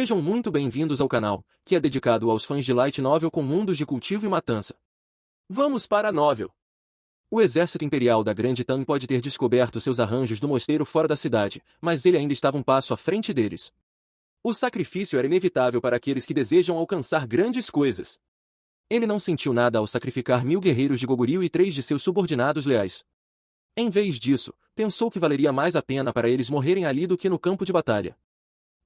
Sejam muito bem-vindos ao canal, que é dedicado aos fãs de Light Novel com mundos de cultivo e matança. Vamos para a novel! O exército imperial da Grande Tang pode ter descoberto seus arranjos do mosteiro fora da cidade, mas ele ainda estava um passo à frente deles. O sacrifício era inevitável para aqueles que desejam alcançar grandes coisas. Ele não sentiu nada ao sacrificar 1000 guerreiros de Goguryeo e 3 de seus subordinados leais. Em vez disso, pensou que valeria mais a pena para eles morrerem ali do que no campo de batalha.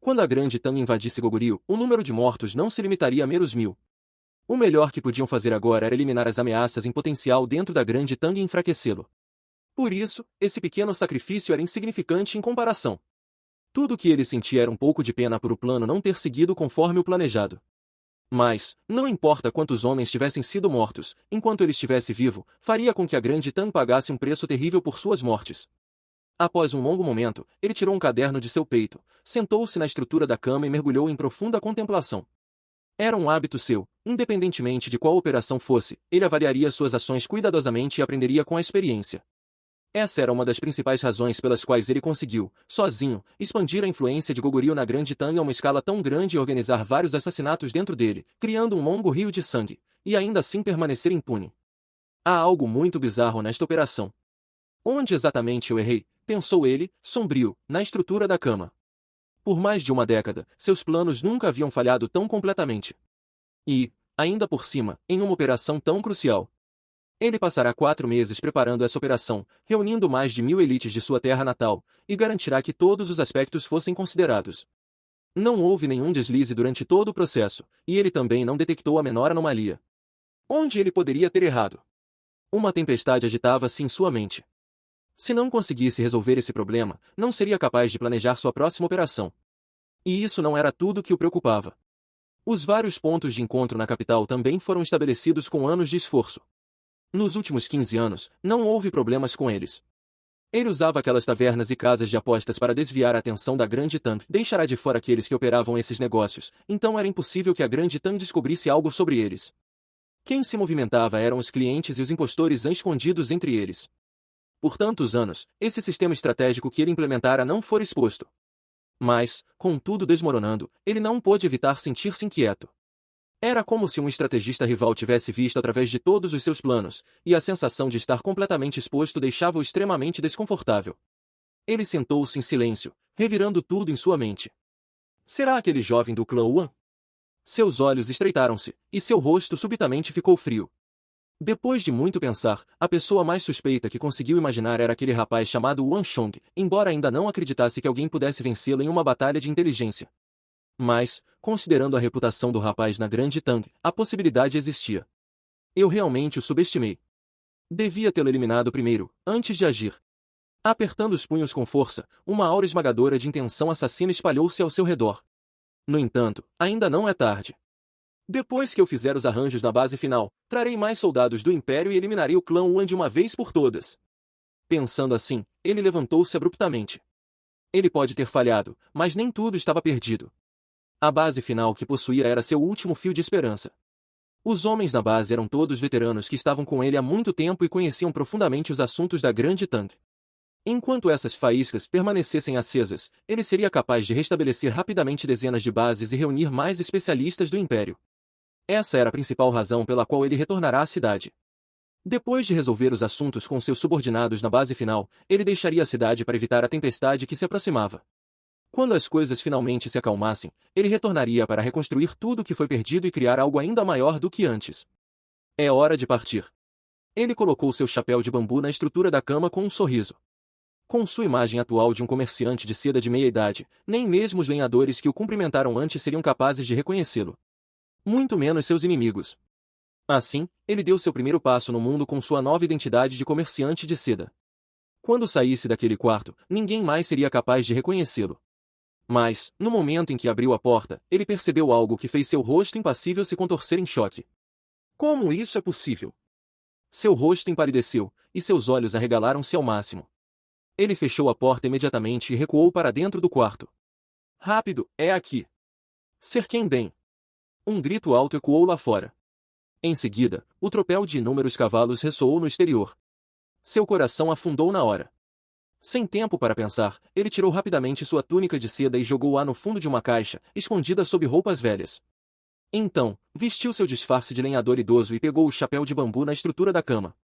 Quando a Grande Tang invadisse Goguryeo, o número de mortos não se limitaria a meros 1000. O melhor que podiam fazer agora era eliminar as ameaças em potencial dentro da Grande Tang e enfraquecê-lo. Por isso, esse pequeno sacrifício era insignificante em comparação. Tudo o que ele sentia era um pouco de pena por o plano não ter seguido conforme o planejado. Mas, não importa quantos homens tivessem sido mortos, enquanto ele estivesse vivo, faria com que a Grande Tang pagasse um preço terrível por suas mortes. Após um longo momento, ele tirou um caderno de seu peito, sentou-se na estrutura da cama e mergulhou em profunda contemplação. Era um hábito seu, independentemente de qual operação fosse, ele avaliaria suas ações cuidadosamente e aprenderia com a experiência. Essa era uma das principais razões pelas quais ele conseguiu, sozinho, expandir a influência de Goguryeo na Grande Tang a uma escala tão grande e organizar vários assassinatos dentro dele, criando um longo rio de sangue, e ainda assim permanecer impune. Há algo muito bizarro nesta operação. Onde exatamente eu errei? Pensou ele, sombrio, na estrutura da cama. Por mais de uma década, seus planos nunca haviam falhado tão completamente. E, ainda por cima, em uma operação tão crucial. Ele passará 4 meses preparando essa operação, reunindo mais de 1000 elites de sua terra natal, e garantirá que todos os aspectos fossem considerados. Não houve nenhum deslize durante todo o processo, e ele também não detectou a menor anomalia. Onde ele poderia ter errado? Uma tempestade agitava-se em sua mente. Se não conseguisse resolver esse problema, não seria capaz de planejar sua próxima operação. E isso não era tudo que o preocupava. Os vários pontos de encontro na capital também foram estabelecidos com anos de esforço. Nos últimos 15 anos, não houve problemas com eles. Ele usava aquelas tavernas e casas de apostas para desviar a atenção da Grande Tang, deixará de fora aqueles que operavam esses negócios, então era impossível que a Grande Tang descobrisse algo sobre eles. Quem se movimentava eram os clientes e os impostores escondidos entre eles. Por tantos anos, esse sistema estratégico que ele implementara não fora exposto. Mas, com tudo desmoronando, ele não pôde evitar sentir-se inquieto. Era como se um estrategista rival tivesse visto através de todos os seus planos, e a sensação de estar completamente exposto deixava-o extremamente desconfortável. Ele sentou-se em silêncio, revirando tudo em sua mente. Será aquele jovem do clã Wan? Seus olhos estreitaram-se, e seu rosto subitamente ficou frio. Depois de muito pensar, a pessoa mais suspeita que conseguiu imaginar era aquele rapaz chamado Wan Chong, embora ainda não acreditasse que alguém pudesse vencê-lo em uma batalha de inteligência. Mas, considerando a reputação do rapaz na Grande Tang, a possibilidade existia. Eu realmente o subestimei. Devia tê-lo eliminado primeiro, antes de agir. Apertando os punhos com força, uma aura esmagadora de intenção assassina espalhou-se ao seu redor. No entanto, ainda não é tarde. Depois que eu fizer os arranjos na base final, trarei mais soldados do Império e eliminarei o clã Wan de uma vez por todas. Pensando assim, ele levantou-se abruptamente. Ele pode ter falhado, mas nem tudo estava perdido. A base final que possuía era seu último fio de esperança. Os homens na base eram todos veteranos que estavam com ele há muito tempo e conheciam profundamente os assuntos da Grande Tang. Enquanto essas faíscas permanecessem acesas, ele seria capaz de restabelecer rapidamente dezenas de bases e reunir mais especialistas do Império. Essa era a principal razão pela qual ele retornará à cidade. Depois de resolver os assuntos com seus subordinados na base final, ele deixaria a cidade para evitar a tempestade que se aproximava. Quando as coisas finalmente se acalmassem, ele retornaria para reconstruir tudo o que foi perdido e criar algo ainda maior do que antes. É hora de partir. Ele colocou seu chapéu de bambu na estrutura da cama com um sorriso. Com sua imagem atual de um comerciante de seda de meia-idade, nem mesmo os lenhadores que o cumprimentaram antes seriam capazes de reconhecê-lo. Muito menos seus inimigos. Assim, ele deu seu primeiro passo no mundo com sua nova identidade de comerciante de seda. Quando saísse daquele quarto, ninguém mais seria capaz de reconhecê-lo. Mas, no momento em que abriu a porta, ele percebeu algo que fez seu rosto impassível se contorcer em choque. Como isso é possível? Seu rosto empalideceu, e seus olhos arregalaram-se ao máximo. Ele fechou a porta imediatamente e recuou para dentro do quarto. Rápido, é aqui! Ser quem bem! Um grito alto ecoou lá fora. Em seguida, o tropel de inúmeros cavalos ressoou no exterior. Seu coração afundou na hora. Sem tempo para pensar, ele tirou rapidamente sua túnica de seda e jogou-a no fundo de uma caixa, escondida sob roupas velhas. Então, vestiu seu disfarce de lenhador idoso e pegou o chapéu de bambu na estrutura da cama.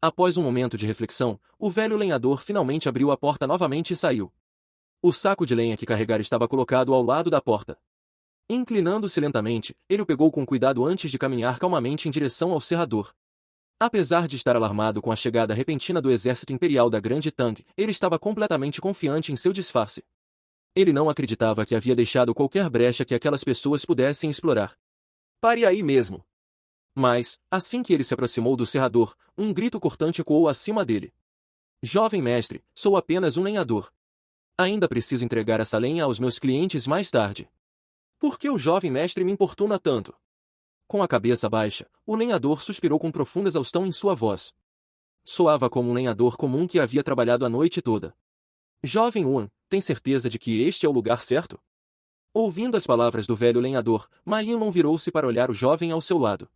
Após um momento de reflexão, o velho lenhador finalmente abriu a porta novamente e saiu. O saco de lenha que carregara estava colocado ao lado da porta. Inclinando-se lentamente, ele o pegou com cuidado antes de caminhar calmamente em direção ao serrador. Apesar de estar alarmado com a chegada repentina do exército imperial da Grande Tang, ele estava completamente confiante em seu disfarce. Ele não acreditava que havia deixado qualquer brecha que aquelas pessoas pudessem explorar. Pare aí mesmo! Mas, assim que ele se aproximou do serrador, um grito cortante ecoou acima dele. Jovem mestre, sou apenas um lenhador. Ainda preciso entregar essa lenha aos meus clientes mais tarde. Por que o jovem mestre me importuna tanto? Com a cabeça baixa, o lenhador suspirou com profunda exaustão em sua voz. Soava como um lenhador comum que havia trabalhado a noite toda. Jovem Wan, tem certeza de que este é o lugar certo? Ouvindo as palavras do velho lenhador, Ma Yinlong virou-se para olhar o jovem ao seu lado.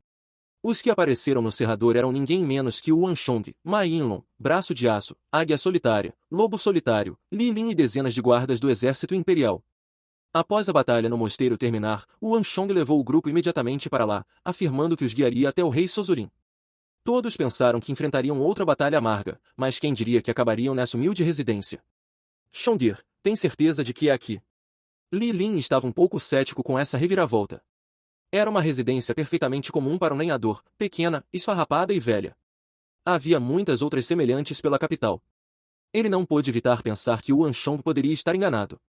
Os que apareceram no serrador eram ninguém menos que Wan Chong, Ma Yinlong, Braço de Aço, Águia Solitária, Lobo Solitário, Li Lin e dezenas de guardas do exército imperial. Após a batalha no mosteiro terminar, Wan Chong levou o grupo imediatamente para lá, afirmando que os guiaria até o rei Sozurin. Todos pensaram que enfrentariam outra batalha amarga, mas quem diria que acabariam nessa humilde residência? Chongir, tem certeza de que é aqui? Li Lin estava um pouco cético com essa reviravolta. Era uma residência perfeitamente comum para um lenhador, pequena, esfarrapada e velha. Havia muitas outras semelhantes pela capital. Ele não pôde evitar pensar que Wan Chong poderia estar enganado.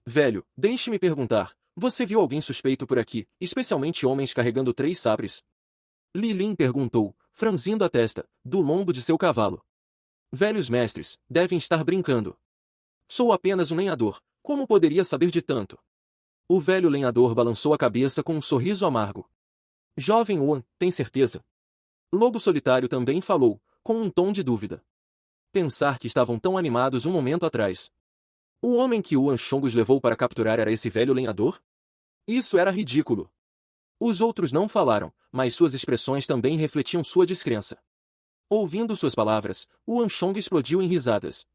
Velho, deixe-me perguntar, você viu alguém suspeito por aqui, especialmente homens carregando 3 sabres? Li Lin perguntou, franzindo a testa, do lombo de seu cavalo. Velhos mestres, devem estar brincando. Sou apenas um lenhador, como poderia saber de tanto? O velho lenhador balançou a cabeça com um sorriso amargo. Jovem Wan, tem certeza? Lobo Solitário também falou, com um tom de dúvida. Pensar que estavam tão animados um momento atrás. O homem que Wan Chong os levou para capturar era esse velho lenhador? Isso era ridículo. Os outros não falaram, mas suas expressões também refletiam sua descrença. Ouvindo suas palavras, Wan Chong explodiu em risadas.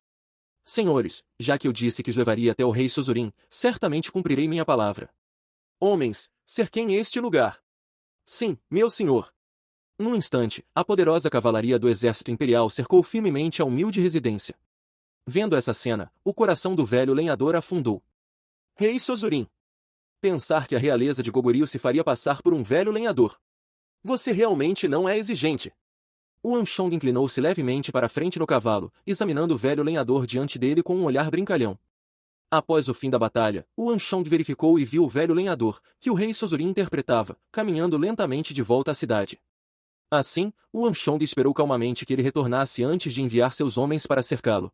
Senhores, já que eu disse que os levaria até o rei Sozurin, certamente cumprirei minha palavra. Homens, cerquem este lugar. Sim, meu senhor. Num instante, a poderosa cavalaria do exército imperial cercou firmemente a humilde residência. Vendo essa cena, o coração do velho lenhador afundou. Rei Sozurin. Pensar que a realeza de Goguryeo se faria passar por um velho lenhador. Você realmente não é exigente. Wan Chong inclinou-se levemente para a frente no cavalo, examinando o velho lenhador diante dele com um olhar brincalhão. Após o fim da batalha, Wan Chong verificou e viu o velho lenhador, que o rei Sozurin interpretava, caminhando lentamente de volta à cidade. Assim, Wan Chong esperou calmamente que ele retornasse antes de enviar seus homens para cercá-lo.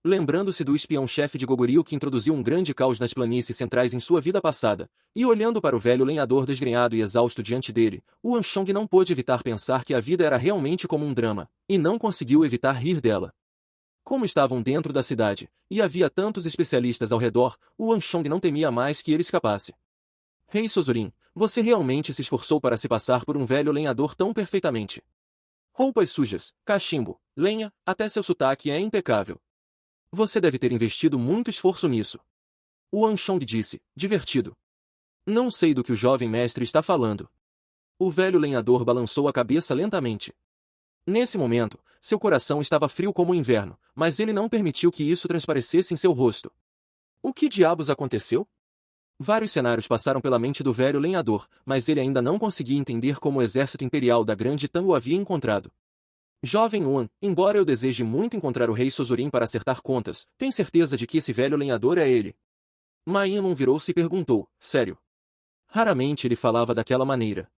Lembrando-se do espião-chefe de Goguryeo que introduziu um grande caos nas planícies centrais em sua vida passada, e olhando para o velho lenhador desgrenhado e exausto diante dele, Wan Chong não pôde evitar pensar que a vida era realmente como um drama, e não conseguiu evitar rir dela. Como estavam dentro da cidade, e havia tantos especialistas ao redor, Wan Chong não temia mais que ele escapasse. Rei Sozurin, você realmente se esforçou para se passar por um velho lenhador tão perfeitamente. Roupas sujas, cachimbo, lenha, até seu sotaque é impecável. Você deve ter investido muito esforço nisso. Wan Chong disse, divertido. Não sei do que o jovem mestre está falando. O velho lenhador balançou a cabeça lentamente. Nesse momento, seu coração estava frio como o inverno, mas ele não permitiu que isso transparecesse em seu rosto. O que diabos aconteceu? Vários cenários passaram pela mente do velho lenhador, mas ele ainda não conseguia entender como o exército imperial da Grande Tang o havia encontrado. Jovem Wan, embora eu deseje muito encontrar o rei Sozurin para acertar contas, tem certeza de que esse velho lenhador é ele? Ma Yinlong virou-se e perguntou, sério. Raramente ele falava daquela maneira.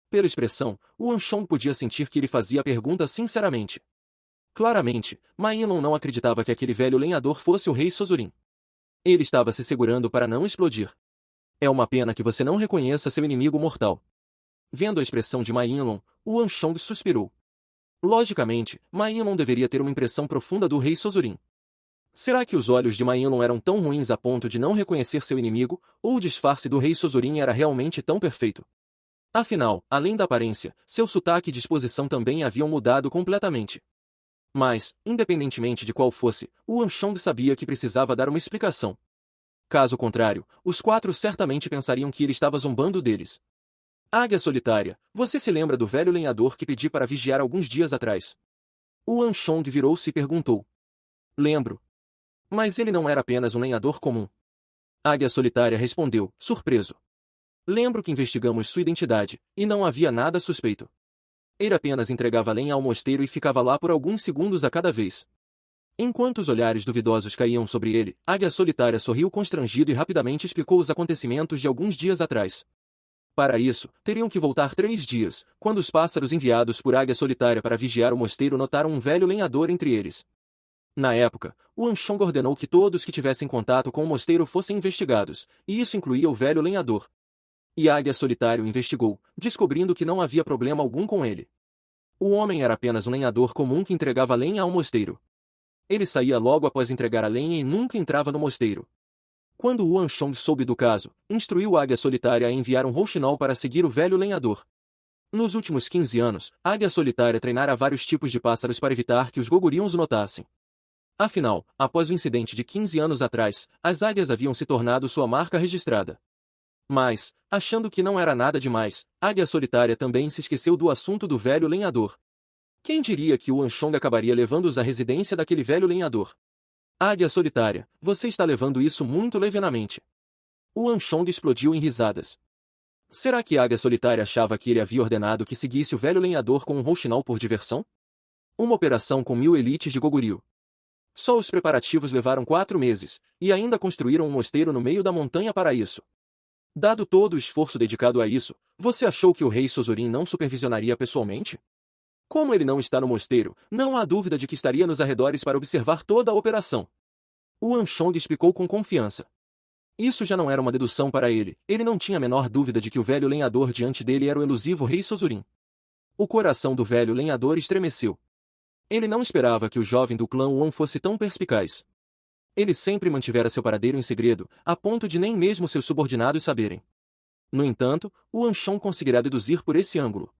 Pela expressão, Wan Chong podia sentir que ele fazia a pergunta sinceramente. Claramente, Ma Yinlong não acreditava que aquele velho lenhador fosse o rei Sozurin. Ele estava se segurando para não explodir. É uma pena que você não reconheça seu inimigo mortal. Vendo a expressão de Ma Yinlong, Wan Chong suspirou. Logicamente, Ma Yinlong deveria ter uma impressão profunda do rei Sozurin. Será que os olhos de Ma Yinlong eram tão ruins a ponto de não reconhecer seu inimigo, ou o disfarce do rei Sozurin era realmente tão perfeito? Afinal, além da aparência, seu sotaque e disposição também haviam mudado completamente. Mas, independentemente de qual fosse, o Anshong sabia que precisava dar uma explicação. Caso contrário, os quatro certamente pensariam que ele estava zombando deles. Águia Solitária, você se lembra do velho lenhador que pedi para vigiar alguns dias atrás? O Anshong virou-se e perguntou. Lembro. Mas ele não era apenas um lenhador comum. Águia Solitária respondeu, surpreso. Lembro que investigamos sua identidade, e não havia nada suspeito. Ele apenas entregava lenha ao mosteiro e ficava lá por alguns segundos a cada vez. Enquanto os olhares duvidosos caíam sobre ele, Águia Solitária sorriu constrangido e rapidamente explicou os acontecimentos de alguns dias atrás. Para isso, teriam que voltar 3 dias, quando os pássaros enviados por Águia Solitária para vigiar o mosteiro notaram um velho lenhador entre eles. Na época, o Anshong ordenou que todos que tivessem contato com o mosteiro fossem investigados, e isso incluía o velho lenhador. E Águia Solitário investigou, descobrindo que não havia problema algum com ele. O homem era apenas um lenhador comum que entregava lenha ao mosteiro. Ele saía logo após entregar a lenha e nunca entrava no mosteiro. Quando o Anshong soube do caso, instruiu Águia Solitária a enviar um rouxinol para seguir o velho lenhador. Nos últimos 15 anos, Águia Solitária treinara vários tipos de pássaros para evitar que os Gogurions o notassem. Afinal, após o incidente de 15 anos atrás, as águias haviam se tornado sua marca registrada. Mas, achando que não era nada demais, Águia Solitária também se esqueceu do assunto do velho lenhador. Quem diria que o Anshong acabaria levando-os à residência daquele velho lenhador? Águia Solitária, você está levando isso muito levianamente. O Anshong explodiu em risadas. Será que Águia Solitária achava que ele havia ordenado que seguisse o velho lenhador com um rouxinol por diversão? Uma operação com 1000 elites de Goguryeo. Só os preparativos levaram 4 meses, e ainda construíram um mosteiro no meio da montanha para isso. Dado todo o esforço dedicado a isso, você achou que o rei Sozurin não supervisionaria pessoalmente? Como ele não está no mosteiro, não há dúvida de que estaria nos arredores para observar toda a operação. O Anshong explicou com confiança. Isso já não era uma dedução para ele não tinha a menor dúvida de que o velho lenhador diante dele era o elusivo rei Sozurin. O coração do velho lenhador estremeceu. Ele não esperava que o jovem do clã Won fosse tão perspicaz. Ele sempre mantivera seu paradeiro em segredo, a ponto de nem mesmo seus subordinados saberem. No entanto, o Anshong conseguirá deduzir por esse ângulo.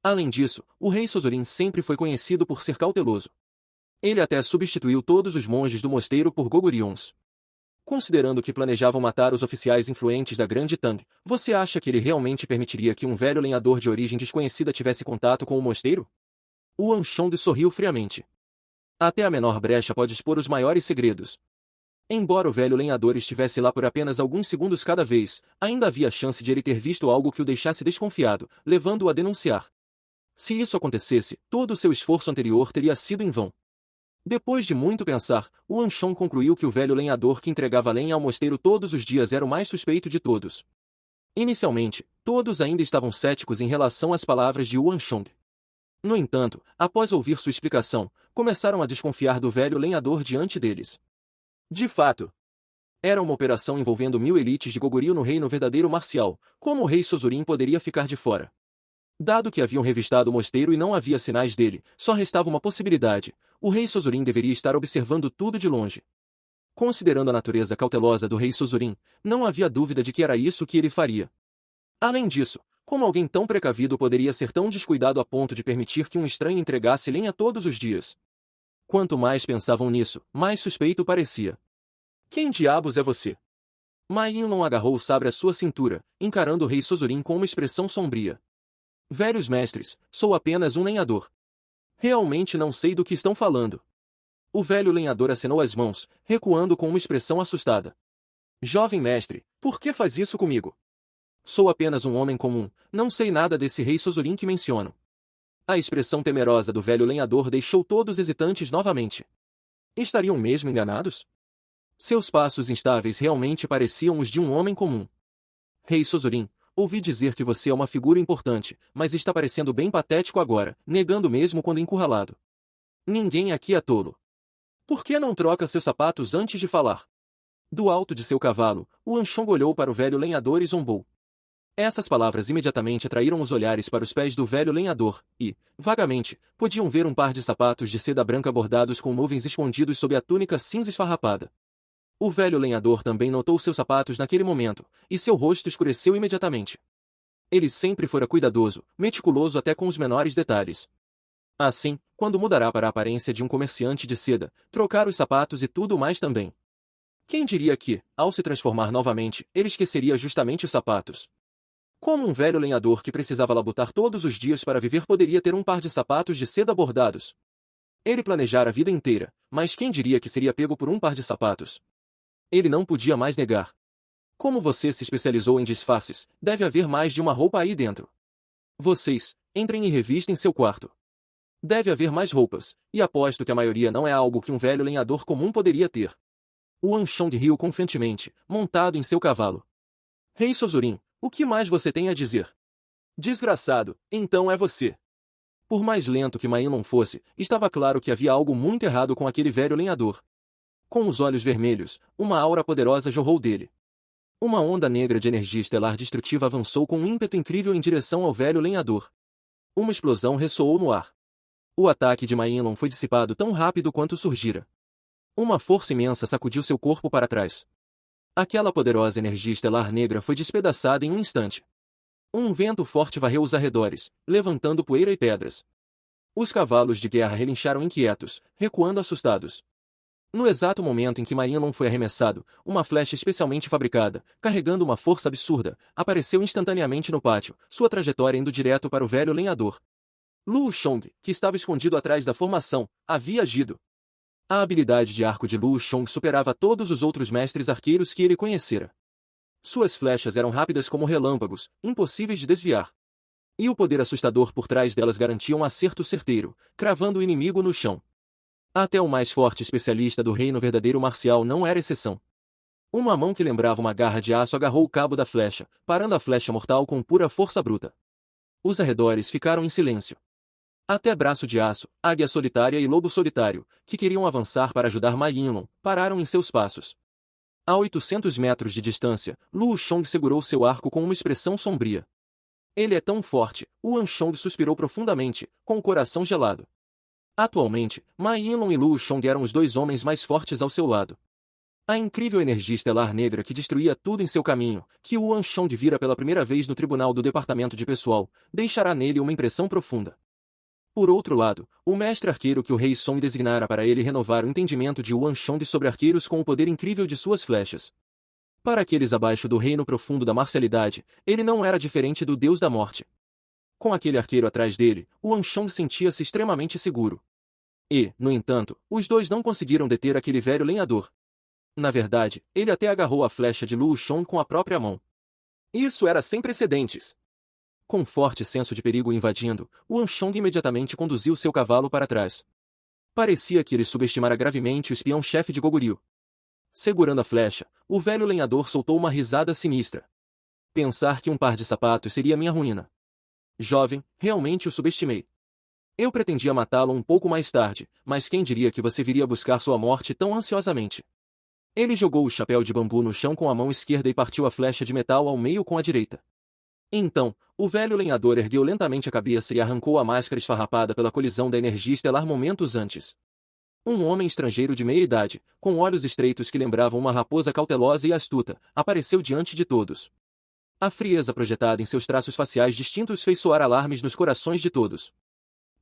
Além disso, o rei Sozurin sempre foi conhecido por ser cauteloso. Ele até substituiu todos os monges do mosteiro por Goguryons. Considerando que planejavam matar os oficiais influentes da Grande Tang, você acha que ele realmente permitiria que um velho lenhador de origem desconhecida tivesse contato com o mosteiro? O Anshong sorriu friamente. Até a menor brecha pode expor os maiores segredos. Embora o velho lenhador estivesse lá por apenas alguns segundos cada vez, ainda havia chance de ele ter visto algo que o deixasse desconfiado, levando-o a denunciar. Se isso acontecesse, todo o seu esforço anterior teria sido em vão. Depois de muito pensar, o Anshong concluiu que o velho lenhador que entregava lenha ao mosteiro todos os dias era o mais suspeito de todos. Inicialmente, todos ainda estavam céticos em relação às palavras de Anshong. No entanto, após ouvir sua explicação, começaram a desconfiar do velho lenhador diante deles. De fato, era uma operação envolvendo 1000 elites de Goguryeo no reino verdadeiro marcial, como o rei Sozurin poderia ficar de fora? Dado que haviam revistado o mosteiro e não havia sinais dele, só restava uma possibilidade: o rei Sozurin deveria estar observando tudo de longe. Considerando a natureza cautelosa do rei Sozurin, não havia dúvida de que era isso que ele faria. Além disso, como alguém tão precavido poderia ser tão descuidado a ponto de permitir que um estranho entregasse lenha todos os dias? Quanto mais pensavam nisso, mais suspeito parecia. Quem diabos é você? Ma Yinlong agarrou o sabre à sua cintura, encarando o rei Sozurin com uma expressão sombria. Velhos mestres, sou apenas um lenhador. Realmente não sei do que estão falando. O velho lenhador acenou as mãos, recuando com uma expressão assustada. Jovem mestre, por que faz isso comigo? Sou apenas um homem comum, não sei nada desse rei Sozurin que menciono. A expressão temerosa do velho lenhador deixou todos hesitantes novamente. Estariam mesmo enganados? Seus passos instáveis realmente pareciam os de um homem comum. Rei Sozurin, ouvi dizer que você é uma figura importante, mas está parecendo bem patético agora, negando mesmo quando encurralado. Ninguém aqui é tolo. Por que não troca seus sapatos antes de falar? Do alto de seu cavalo, o Anshong olhou para o velho lenhador e zombou. Essas palavras imediatamente atraíram os olhares para os pés do velho lenhador, e, vagamente, podiam ver um par de sapatos de seda branca bordados com nuvens escondidos sob a túnica cinza esfarrapada. O velho lenhador também notou seus sapatos naquele momento, e seu rosto escureceu imediatamente. Ele sempre fora cuidadoso, meticuloso até com os menores detalhes. Assim, quando mudará para a aparência de um comerciante de seda, trocar os sapatos e tudo mais também. Quem diria que, ao se transformar novamente, ele esqueceria justamente os sapatos? Como um velho lenhador que precisava labutar todos os dias para viver poderia ter um par de sapatos de seda bordados? Ele planejara a vida inteira, mas quem diria que seria pego por um par de sapatos? Ele não podia mais negar. Como você se especializou em disfarces, deve haver mais de uma roupa aí dentro. Vocês, entrem e revistem seu quarto. Deve haver mais roupas, e aposto que a maioria não é algo que um velho lenhador comum poderia ter. O Anshong riu confiantemente, montado em seu cavalo. Rei Sozurin, o que mais você tem a dizer? Desgraçado, então é você. Por mais lento que Mainlong fosse, estava claro que havia algo muito errado com aquele velho lenhador. Com os olhos vermelhos, uma aura poderosa jorrou dele. Uma onda negra de energia estelar destrutiva avançou com um ímpeto incrível em direção ao velho lenhador. Uma explosão ressoou no ar. O ataque de Mainlong foi dissipado tão rápido quanto surgira. Uma força imensa sacudiu seu corpo para trás. Aquela poderosa energia estelar negra foi despedaçada em um instante. Um vento forte varreu os arredores, levantando poeira e pedras. Os cavalos de guerra relincharam inquietos, recuando assustados. No exato momento em que Mainlong foi arremessado, uma flecha especialmente fabricada, carregando uma força absurda, apareceu instantaneamente no pátio, sua trajetória indo direto para o velho lenhador. Lu Shong, que estava escondido atrás da formação, havia agido. A habilidade de arco de Lu Shong superava todos os outros mestres arqueiros que ele conhecera. Suas flechas eram rápidas como relâmpagos, impossíveis de desviar. E o poder assustador por trás delas garantia um acerto certeiro, cravando o inimigo no chão. Até o mais forte especialista do reino verdadeiro marcial não era exceção. Uma mão que lembrava uma garra de aço agarrou o cabo da flecha, parando a flecha mortal com pura força bruta. Os arredores ficaram em silêncio. Até Braço de Aço, Águia Solitária e Lobo Solitário, que queriam avançar para ajudar Mainlong, pararam em seus passos. A 800 metros de distância, Lu Shong segurou seu arco com uma expressão sombria. Ele é tão forte, o Anshong suspirou profundamente, com o coração gelado. Atualmente, Mainlong e Lu Shong eram os dois homens mais fortes ao seu lado. A incrível energia estelar negra que destruía tudo em seu caminho, que o Anshong vira pela primeira vez no tribunal do departamento de pessoal, deixará nele uma impressão profunda. Por outro lado, o mestre arqueiro que o rei Song designara para ele renovar o entendimento de Yuan Shong sobre arqueiros com o poder incrível de suas flechas. Para aqueles abaixo do reino profundo da marcialidade, ele não era diferente do deus da morte. Com aquele arqueiro atrás dele, Yuan Shong sentia-se extremamente seguro. E, no entanto, os dois não conseguiram deter aquele velho lenhador. Na verdade, ele até agarrou a flecha de Lu Shong com a própria mão. Isso era sem precedentes. Com forte senso de perigo invadindo, o Anshong imediatamente conduziu seu cavalo para trás. Parecia que ele subestimara gravemente o espião-chefe de Goguryeo. Segurando a flecha, o velho lenhador soltou uma risada sinistra. Pensar que um par de sapatos seria minha ruína. Jovem, realmente o subestimei. Eu pretendia matá-lo um pouco mais tarde, mas quem diria que você viria buscar sua morte tão ansiosamente? Ele jogou o chapéu de bambu no chão com a mão esquerda e partiu a flecha de metal ao meio com a direita. Então, o velho lenhador ergueu lentamente a cabeça e arrancou a máscara esfarrapada pela colisão da energia estelar momentos antes. Um homem estrangeiro de meia idade, com olhos estreitos que lembravam uma raposa cautelosa e astuta, apareceu diante de todos. A frieza projetada em seus traços faciais distintos fez soar alarmes nos corações de todos.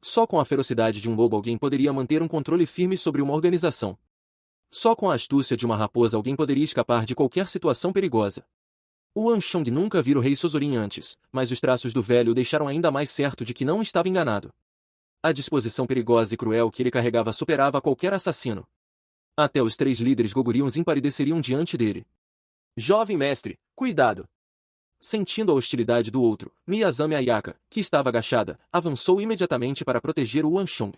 Só com a ferocidade de um lobo alguém poderia manter um controle firme sobre uma organização. Só com a astúcia de uma raposa alguém poderia escapar de qualquer situação perigosa. O Anshong nunca vira o rei Sozurin antes, mas os traços do velho o deixaram ainda mais certo de que não estava enganado. A disposição perigosa e cruel que ele carregava superava qualquer assassino. Até os 3 líderes Goguryons empalideceriam diante dele. Jovem mestre, cuidado! Sentindo a hostilidade do outro, Miyazami Ayaka, que estava agachada, avançou imediatamente para proteger o Anshong.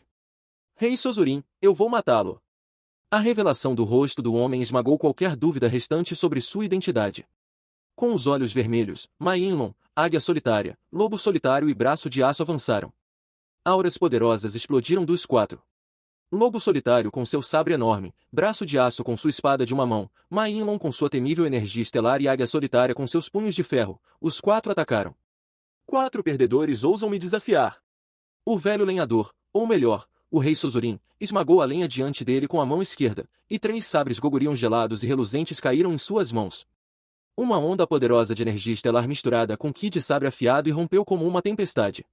Rei Sozurin, eu vou matá-lo! A revelação do rosto do homem esmagou qualquer dúvida restante sobre sua identidade. Com os olhos vermelhos, Mainlong, Águia Solitária, Lobo Solitário e Braço de Aço avançaram. Auras poderosas explodiram dos 4. Lobo Solitário com seu sabre enorme, Braço de Aço com sua espada de uma mão, Mainlong com sua temível energia estelar e Águia Solitária com seus punhos de ferro, os 4 atacaram. 4 perdedores ousam me desafiar. O velho lenhador, ou melhor, o rei Sozurin, esmagou a lenha diante dele com a mão esquerda, e 3 sabres Goguryons gelados e reluzentes caíram em suas mãos. Uma onda poderosa de energia estelar misturada com ki de sabre afiado irrompeu como uma tempestade.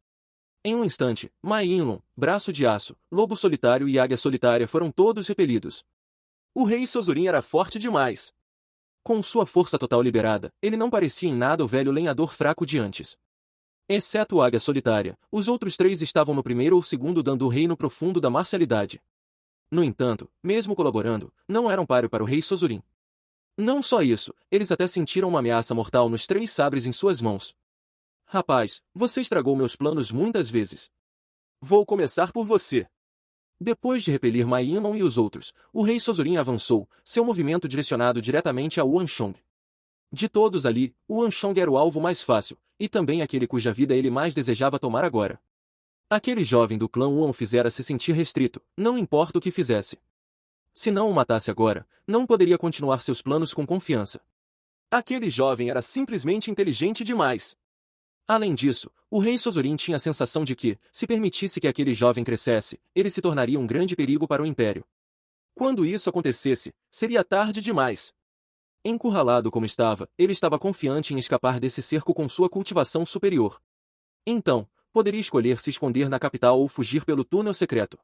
Em um instante, Ma Yinlong, Braço de Aço, Lobo Solitário e Águia Solitária foram todos repelidos. O rei Sozurin era forte demais. Com sua força total liberada, ele não parecia em nada o velho lenhador fraco de antes. Exceto o Águia Solitária, os outros três estavam no primeiro ou segundo dan do reino profundo da marcialidade. No entanto, mesmo colaborando, não eram páreo para o rei Sozurin. Não só isso, eles até sentiram uma ameaça mortal nos três sabres em suas mãos. Rapaz, você estragou meus planos muitas vezes. Vou começar por você. Depois de repelir Ma Yinlong e os outros, o rei Sozurin avançou, seu movimento direcionado diretamente a Wanchong. De todos ali, o Wanchong era o alvo mais fácil, e também aquele cuja vida ele mais desejava tomar agora. Aquele jovem do clã Wuan o fizera se sentir restrito, não importa o que fizesse. Se não o matasse agora, não poderia continuar seus planos com confiança. Aquele jovem era simplesmente inteligente demais. Além disso, o rei Sozurin tinha a sensação de que, se permitisse que aquele jovem crescesse, ele se tornaria um grande perigo para o império. Quando isso acontecesse, seria tarde demais. Encurralado como estava, ele estava confiante em escapar desse cerco com sua cultivação superior. Então, poderia escolher se esconder na capital ou fugir pelo túnel secreto.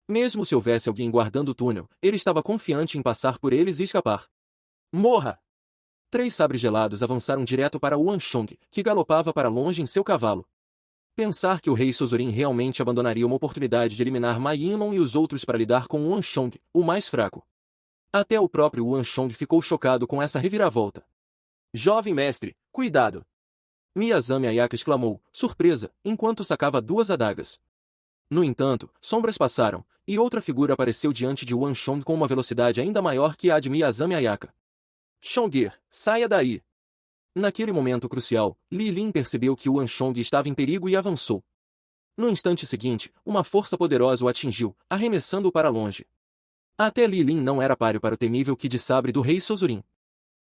Mesmo se houvesse alguém guardando o túnel, ele estava confiante em passar por eles e escapar. Morra! 3 sabres gelados avançaram direto para Wanchong, que galopava para longe em seu cavalo. Pensar que o rei Sozurin realmente abandonaria uma oportunidade de eliminar Ma Yinlong e os outros para lidar com Wanchong, o mais fraco. Até o próprio Wanchong ficou chocado com essa reviravolta. Jovem mestre, cuidado! Miyazami Ayaka exclamou, surpresa, enquanto sacava 2 adagas. No entanto, sombras passaram, e outra figura apareceu diante de Wanchong com uma velocidade ainda maior que a de Miyazami Ayaka. Chong'er, saia daí! Naquele momento crucial, Li Lin percebeu que Wanchong estava em perigo e avançou. No instante seguinte, uma força poderosa o atingiu, arremessando-o para longe. Até Li Lin não era páreo para o temível Ki de Sabre do rei Sozurin.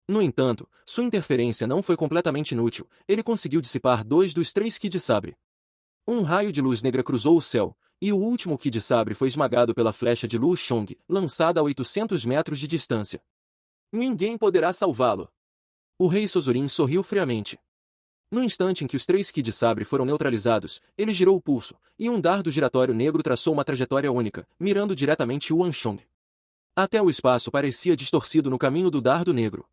No entanto, sua interferência não foi completamente inútil, ele conseguiu dissipar 2 dos 3 Ki de Sabre. Um raio de luz negra cruzou o céu, e o último Ki de Sabre foi esmagado pela flecha de Lu Shong, lançada a 800 metros de distância. Ninguém poderá salvá-lo. O rei Sozurin sorriu friamente. No instante em que os 3 Ki de Sabre foram neutralizados, ele girou o pulso, e um dardo giratório negro traçou uma trajetória única, mirando diretamente Wanchong. Até o espaço parecia distorcido no caminho do dardo negro.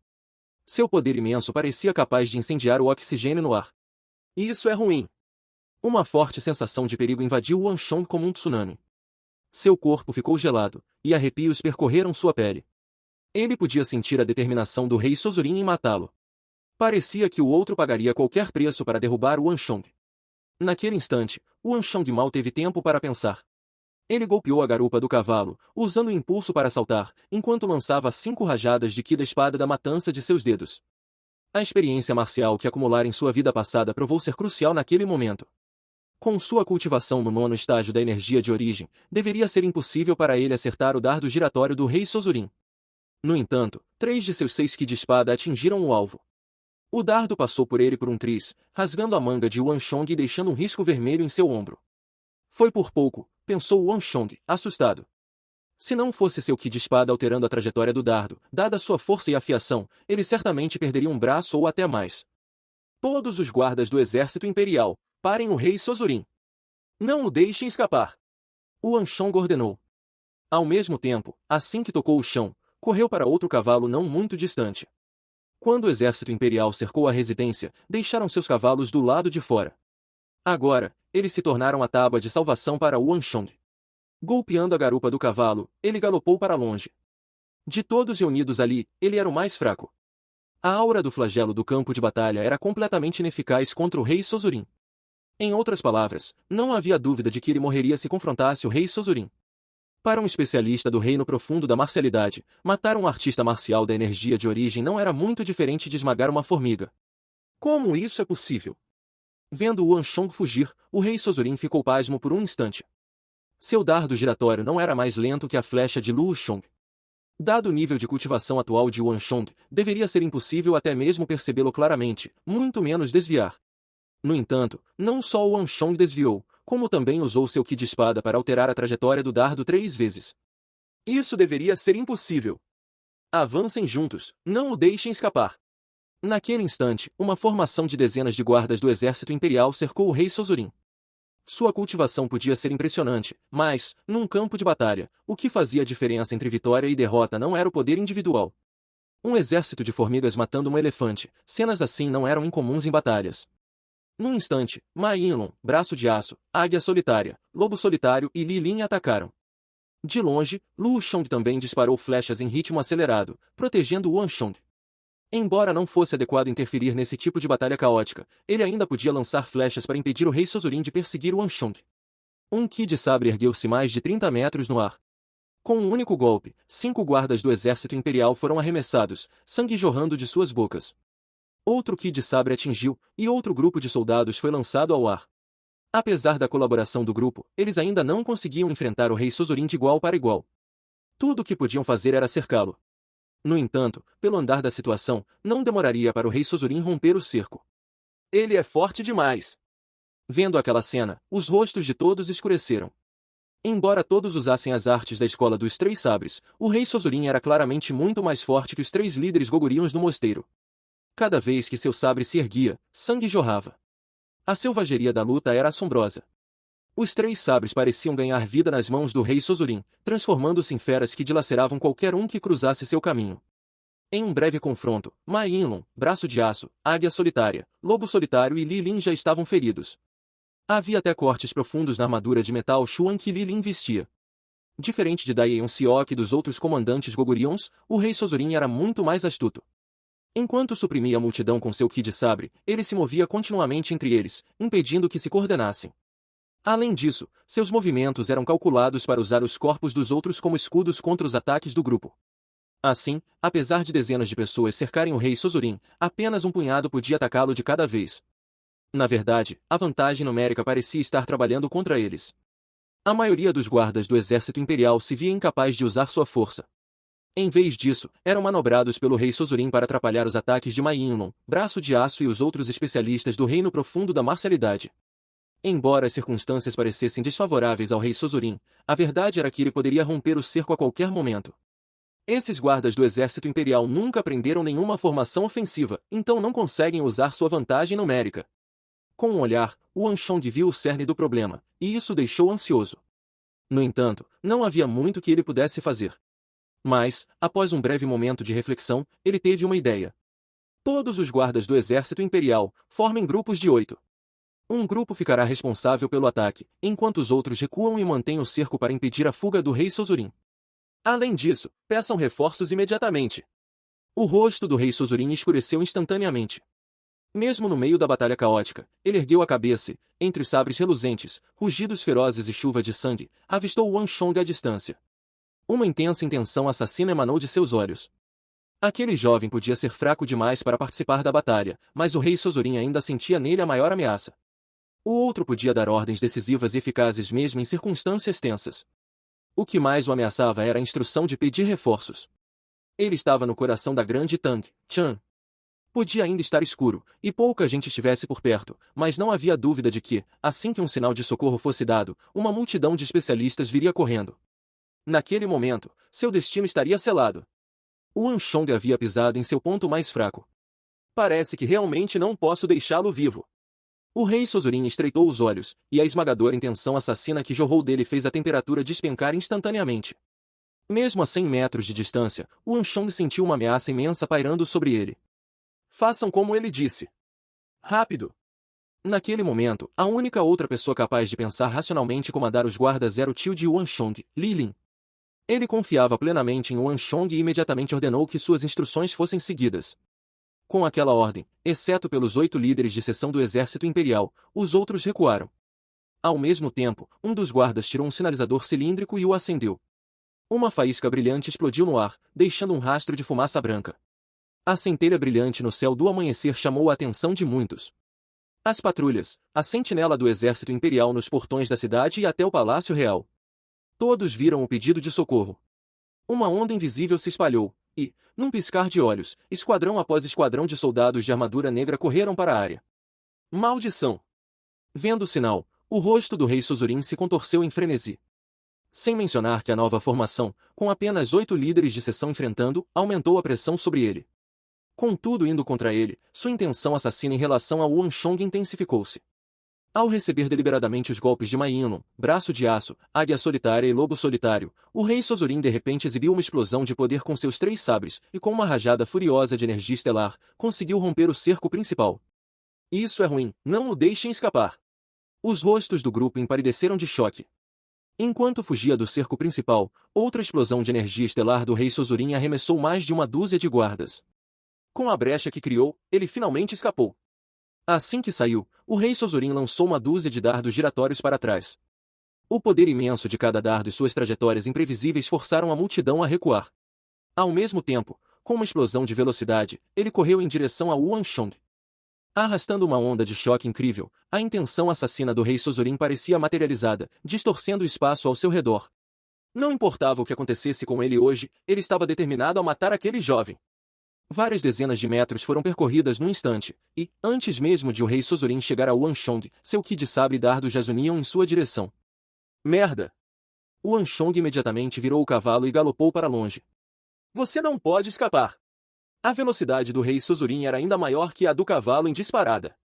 Seu poder imenso parecia capaz de incendiar o oxigênio no ar. Isso é ruim. Uma forte sensação de perigo invadiu Wanchong como um tsunami. Seu corpo ficou gelado, e arrepios percorreram sua pele. Ele podia sentir a determinação do rei Sozurin em matá-lo. Parecia que o outro pagaria qualquer preço para derrubar Wanchong. Naquele instante, Wanchong mal teve tempo para pensar. Ele golpeou a garupa do cavalo, usando o impulso para saltar, enquanto lançava 5 rajadas de Ki da espada da matança de seus dedos. A experiência marcial que acumulara em sua vida passada provou ser crucial naquele momento. Com sua cultivação no 9º estágio da energia de origem, deveria ser impossível para ele acertar o dardo giratório do rei Sozurin. No entanto, 3 de seus 6 Ki de espada atingiram o alvo. O dardo passou por ele por um triz, rasgando a manga de Wanchong e deixando um risco vermelho em seu ombro. Foi por pouco, pensou Wanchong, assustado. Se não fosse seu Ki de espada alterando a trajetória do dardo, dada sua força e afiação, ele certamente perderia um braço ou até mais. Todos os guardas do exército imperial, parem o rei Sozurin. Não o deixem escapar. Wanchong ordenou. Ao mesmo tempo, assim que tocou o chão, correu para outro cavalo não muito distante. Quando o exército imperial cercou a residência, deixaram seus cavalos do lado de fora. Agora, eles se tornaram a tábua de salvação para Wanchong. Golpeando a garupa do cavalo, ele galopou para longe. De todos reunidos ali, ele era o mais fraco. A aura do flagelo do campo de batalha era completamente ineficaz contra o rei Sozurin. Em outras palavras, não havia dúvida de que ele morreria se confrontasse o rei Sozurin. Para um especialista do reino profundo da marcialidade, matar um artista marcial da energia de origem não era muito diferente de esmagar uma formiga. Como isso é possível? Vendo Wanchong fugir, o rei Sozurin ficou pasmo por um instante. Seu dardo giratório não era mais lento que a flecha de Lu Shong. Dado o nível de cultivação atual de Wanchong, deveria ser impossível até mesmo percebê-lo claramente, muito menos desviar. No entanto, não só Wanchong desviou, como também usou seu Ki de espada para alterar a trajetória do dardo 3 vezes. Isso deveria ser impossível. Avancem juntos, não o deixem escapar. Naquele instante, uma formação de dezenas de guardas do exército imperial cercou o rei Sozurin. sua cultivação podia ser impressionante, mas, num campo de batalha, o que fazia a diferença entre vitória e derrota não era o poder individual. Um exército de formigas matando um elefante, cenas assim não eram incomuns em batalhas. Num instante, Ma Yinlong, Braço de Aço, Águia Solitária, Lobo Solitário e Li Lin atacaram. De longe, Lu Shong também disparou flechas em ritmo acelerado, protegendo Wan Shong. Embora não fosse adequado interferir nesse tipo de batalha caótica, ele ainda podia lançar flechas para impedir o rei Sozurin de perseguir Wan Shong. Um ki de sabre ergueu-se mais de 30 metros no ar. Com um único golpe, 5 guardas do exército imperial foram arremessados, sangue jorrando de suas bocas. Outro ki de sabre atingiu, e outro grupo de soldados foi lançado ao ar. Apesar da colaboração do grupo, eles ainda não conseguiam enfrentar o rei Sozurin de igual para igual. Tudo o que podiam fazer era cercá-lo. No entanto, pelo andar da situação, não demoraria para o rei Sozurin romper o cerco. Ele é forte demais. Vendo aquela cena, os rostos de todos escureceram. Embora todos usassem as artes da escola dos três sabres, o rei Sozurin era claramente muito mais forte que os 3 líderes gogurions do mosteiro. Cada vez que seu sabre se erguia, sangue jorrava. A selvageria da luta era assombrosa. Os 3 sabres pareciam ganhar vida nas mãos do rei Sozurin, transformando-se em feras que dilaceravam qualquer um que cruzasse seu caminho. Em um breve confronto, Ma Yinlong, Braço de Aço, Águia Solitária, Lobo Solitário e Li Lin já estavam feridos. Havia até cortes profundos na armadura de metal Xuan que Li Lin vestia. Diferente de Daeon Seok e dos outros comandantes gogurions, o rei Sozurin era muito mais astuto. Enquanto suprimia a multidão com seu ki de sabre, ele se movia continuamente entre eles, impedindo que se coordenassem. Além disso, seus movimentos eram calculados para usar os corpos dos outros como escudos contra os ataques do grupo. Assim, apesar de dezenas de pessoas cercarem o rei Sozurin, apenas um punhado podia atacá-lo de cada vez. Na verdade, a vantagem numérica parecia estar trabalhando contra eles. A maioria dos guardas do exército imperial se via incapaz de usar sua força. Em vez disso, eram manobrados pelo rei Sozurin para atrapalhar os ataques de Ma Yinlong, Braço de Aço e os outros especialistas do reino profundo da marcialidade. Embora as circunstâncias parecessem desfavoráveis ao rei Sozurin, a verdade era que ele poderia romper o cerco a qualquer momento. Esses guardas do exército imperial nunca aprenderam nenhuma formação ofensiva, então não conseguem usar sua vantagem numérica. Com um olhar, Wan Shong viu o cerne do problema, e isso o deixou ansioso. No entanto, não havia muito que ele pudesse fazer. Mas, após um breve momento de reflexão, ele teve uma ideia. Todos os guardas do exército imperial formem grupos de 8. Um grupo ficará responsável pelo ataque, enquanto os outros recuam e mantêm o cerco para impedir a fuga do rei Sozurin. Além disso, peçam reforços imediatamente. O rosto do rei Sozurin escureceu instantaneamente. Mesmo no meio da batalha caótica, ele ergueu a cabeça e, entre os sabres reluzentes, rugidos ferozes e chuva de sangue, avistou Wan Shong à distância. Uma intensa intenção assassina emanou de seus olhos. Aquele jovem podia ser fraco demais para participar da batalha, mas o rei Sozurin ainda sentia nele a maior ameaça. O outro podia dar ordens decisivas e eficazes mesmo em circunstâncias tensas. O que mais o ameaçava era a instrução de pedir reforços. Ele estava no coração da grande Tang, Chan. Podia ainda estar escuro, e pouca gente estivesse por perto, mas não havia dúvida de que, assim que um sinal de socorro fosse dado, uma multidão de especialistas viria correndo. Naquele momento, seu destino estaria selado. Wan Shong havia pisado em seu ponto mais fraco. Parece que realmente não posso deixá-lo vivo. O rei Sozurin estreitou os olhos, e a esmagadora intenção assassina que jorrou dele fez a temperatura despencar instantaneamente. Mesmo a 100 metros de distância, Wan Shong sentiu uma ameaça imensa pairando sobre ele. Façam como ele disse. Rápido! Naquele momento, a única outra pessoa capaz de pensar racionalmente e comandar os guardas era o tio de Wan Shong, Li Lin. Ele confiava plenamente em Wan Shong e imediatamente ordenou que suas instruções fossem seguidas. Com aquela ordem, exceto pelos 8 líderes de seção do exército imperial, os outros recuaram. Ao mesmo tempo, um dos guardas tirou um sinalizador cilíndrico e o acendeu. Uma faísca brilhante explodiu no ar, deixando um rastro de fumaça branca. A centelha brilhante no céu do amanhecer chamou a atenção de muitos. As patrulhas, a sentinela do exército imperial nos portões da cidade e até o Palácio Real. Todos viram o pedido de socorro. Uma onda invisível se espalhou, e, num piscar de olhos, esquadrão após esquadrão de soldados de armadura negra correram para a área. Maldição! Vendo o sinal, o rosto do rei Sozurin se contorceu em frenesi. Sem mencionar que a nova formação, com apenas 8 líderes de seção enfrentando, aumentou a pressão sobre ele. Com tudo indo contra ele, sua intenção assassina em relação a Wan Shong intensificou-se. Ao receber deliberadamente os golpes de Mainlon, Braço de Aço, Águia Solitária e Lobo Solitário, o rei Sozurin de repente exibiu uma explosão de poder com seus 3 sabres, e com uma rajada furiosa de energia estelar, conseguiu romper o cerco principal. Isso é ruim, não o deixem escapar. Os rostos do grupo empalideceram de choque. Enquanto fugia do cerco principal, outra explosão de energia estelar do rei Sozurin arremessou mais de uma dúzia de guardas. Com a brecha que criou, ele finalmente escapou. Assim que saiu, o rei Sozurin lançou uma dúzia de dardos giratórios para trás. O poder imenso de cada dardo e suas trajetórias imprevisíveis forçaram a multidão a recuar. Ao mesmo tempo, com uma explosão de velocidade, ele correu em direção a Wanshong. Arrastando uma onda de choque incrível, a intenção assassina do rei Sozurin parecia materializada, distorcendo o espaço ao seu redor. Não importava o que acontecesse com ele hoje, ele estava determinado a matar aquele jovem. Várias dezenas de metros foram percorridas num instante, e, antes mesmo de o rei Sozurin chegar a Wanshong, seu ki de sabre e dardo já zuniam em sua direção. Merda! Wanshong imediatamente virou o cavalo e galopou para longe. Você não pode escapar! A velocidade do rei Sozurin era ainda maior que a do cavalo em disparada.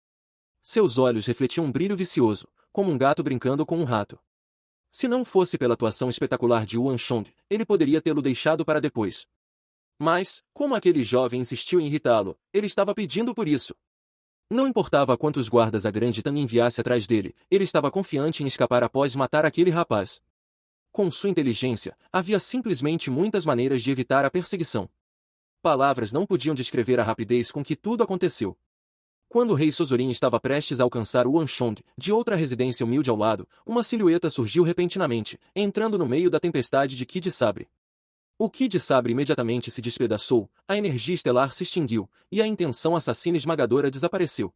Seus olhos refletiam um brilho vicioso, como um gato brincando com um rato. Se não fosse pela atuação espetacular de Wanshong, ele poderia tê-lo deixado para depois. Mas, como aquele jovem insistiu em irritá-lo, ele estava pedindo por isso. Não importava quantos guardas a grande Tang enviasse atrás dele, ele estava confiante em escapar após matar aquele rapaz. Com sua inteligência, havia simplesmente muitas maneiras de evitar a perseguição. Palavras não podiam descrever a rapidez com que tudo aconteceu. Quando o rei Sozurin estava prestes a alcançar Wanshong, de outra residência humilde ao lado, uma silhueta surgiu repentinamente, entrando no meio da tempestade de ki de sabre. O ki de sabre imediatamente se despedaçou, a energia estelar se extinguiu, e a intenção assassina esmagadora desapareceu.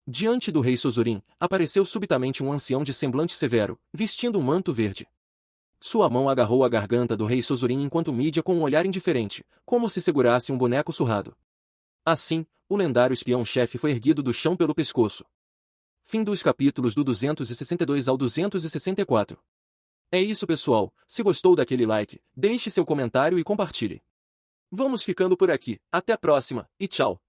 Diante do rei Sozurin, apareceu subitamente um ancião de semblante severo, vestindo um manto verde. Sua mão agarrou a garganta do rei Sozurin enquanto mídia com um olhar indiferente, como se segurasse um boneco surrado. Assim, o lendário espião-chefe foi erguido do chão pelo pescoço. Fim dos capítulos do 262 ao 264. É isso, pessoal. Se gostou daquele like, deixe seu comentário e compartilhe. Vamos ficando por aqui. Até a próxima, e tchau!